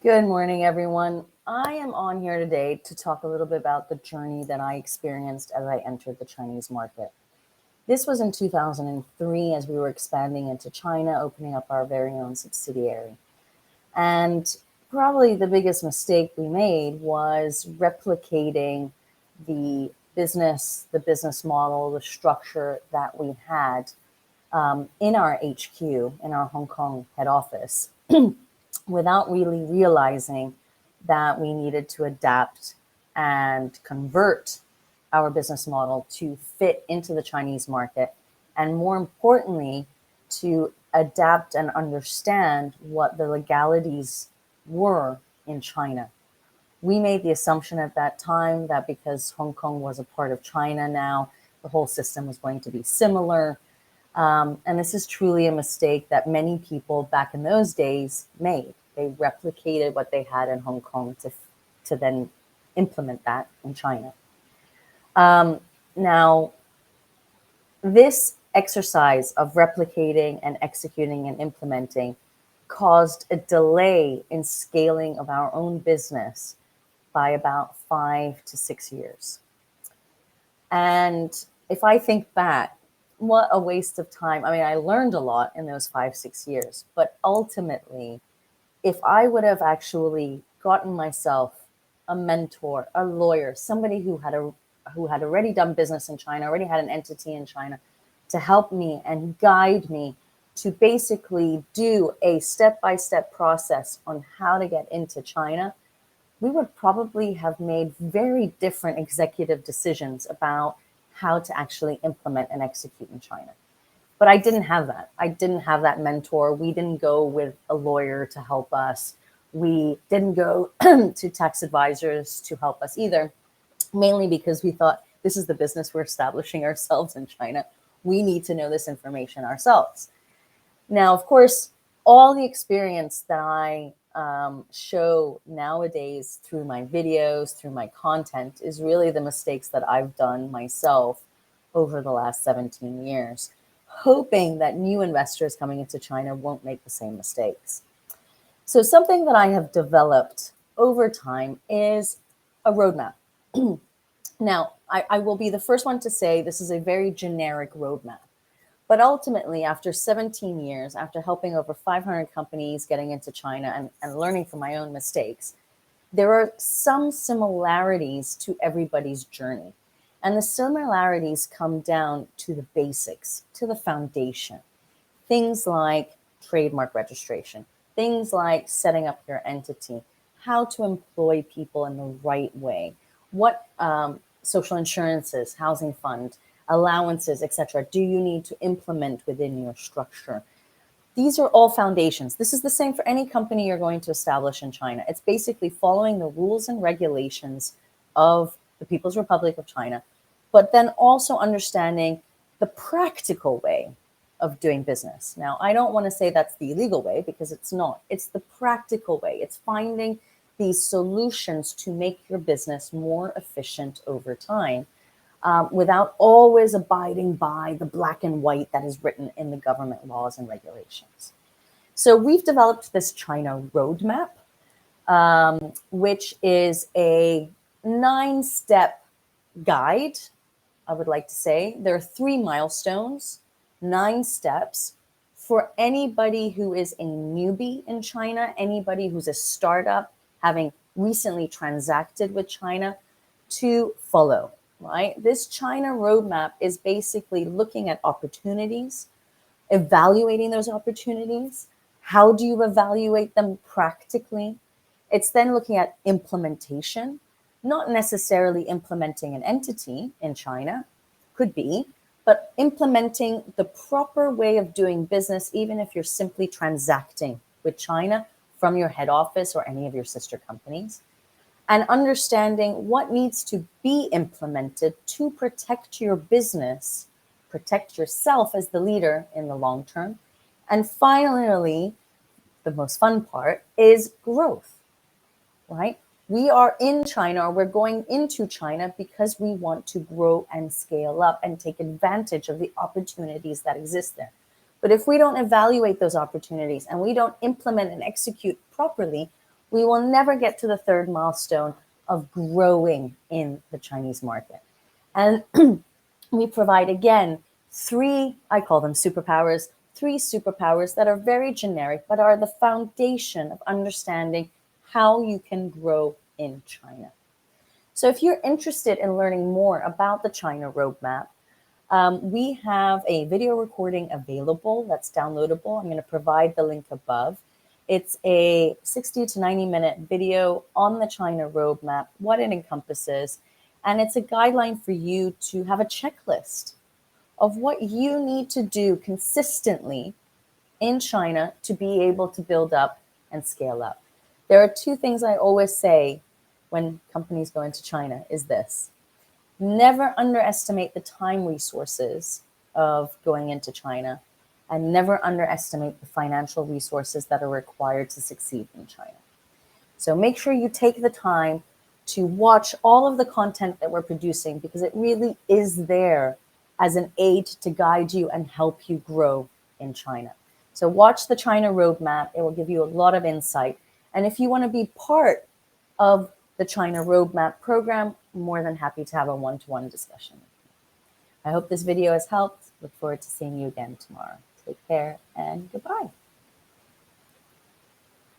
Good morning, everyone. I am on here today to talk a little bit about the journey that I experienced as I entered the Chinese market. This was in 2003 as we were expanding into China, opening up our very own subsidiary. And probably the biggest mistake we made was replicating the business model, the structure that we had in our HQ, in our Hong Kong head office, without really realizing that we needed to adapt and convert our business model to fit into the Chinese market, and more importantly, to adapt and understand what the legalities were in China. We made the assumption at that time that because Hong Kong was a part of China now, the whole system was going to be similar. And this is truly a mistake that many people back in those days made. They replicated what they had in Hong Kong to then implement that in China. Now, this exercise of replicating and executing and implementing caused a delay in scaling of our own business by about 5 to 6 years. And if I think back, what a waste of time. I mean, I learned a lot in those 5, 6 years, but ultimately, if I would have actually gotten myself a mentor, a lawyer, somebody who had already done business in China, already had an entity in China, to help me and guide me to basically do a step-by-step process on how to get into China, we would probably have made very different executive decisions about how to actually implement and execute in China. But I didn't have that. I didn't have that mentor. We didn't go with a lawyer to help us. We didn't go to tax advisors to help us either, mainly because we thought this is the business we're establishing ourselves in China. We need to know this information ourselves. Now, of course, all the experience that I show nowadays through my videos, through my content, is really the mistakes that I've done myself over the last 17 years, hoping that new investors coming into China won't make the same mistakes. So something that I have developed over time is a roadmap. Now, I will be the first one to say this is a very generic roadmap. But ultimately, after 17 years, after helping over 500 companies getting into China and learning from my own mistakes, there are some similarities to everybody's journey. And the similarities come down to the basics, to the foundation. Things like trademark registration, things like setting up your entity, how to employ people in the right way, what social insurances, housing fund, allowances, etc., do you need to implement within your structure? These are all foundations. This is the same for any company you're going to establish in China. It's basically following the rules and regulations of the People's Republic of China, but then also understanding the practical way of doing business. Now, I don't want to say that's the illegal way because it's not. It's the practical way. It's finding these solutions to make your business more efficient over time. Without always abiding by the black and white that is written in the government laws and regulations. So we've developed this China roadmap, which is a 9-step guide, I would like to say. There are 3 milestones, 9 steps for anybody who is a newbie in China, anybody who's a startup having recently transacted with China, to follow. Right? This China roadmap is basically looking at opportunities, evaluating those opportunities. How do you evaluate them practically? It's then looking at implementation, not necessarily implementing an entity in China, could be, but implementing the proper way of doing business, even if you're simply transacting with China from your head office or any of your sister companies, and understanding what needs to be implemented to protect your business, protect yourself as the leader in the long term. And finally, the most fun part is growth, right? We are in China, or we're going into China because we want to grow and scale up and take advantage of the opportunities that exist there. But if we don't evaluate those opportunities and we don't implement and execute properly, we will never get to the third milestone of growing in the Chinese market. And we provide, again, three, I call them superpowers, three superpowers that are very generic, but are the foundation of understanding how you can grow in China. So if you're interested in learning more about the China roadmap, we have a video recording available that's downloadable. I'm going to provide the link above. It's a 60 to 90-minute video on the China roadmap, what it encompasses, and it's a guideline for you to have a checklist of what you need to do consistently in China to be able to build up and scale up. There are two things I always say when companies go into China is this: never underestimate the time resources of going into China, and never underestimate the financial resources that are required to succeed in China. So make sure you take the time to watch all of the content that we're producing, because it really is there as an aid to guide you and help you grow in China. So watch the China roadmap. It will give you a lot of insight. And if you want to be part of the China roadmap program, I'm more than happy to have a one-to-one discussion. I hope this video has helped. Look forward to seeing you again tomorrow. Take care and goodbye.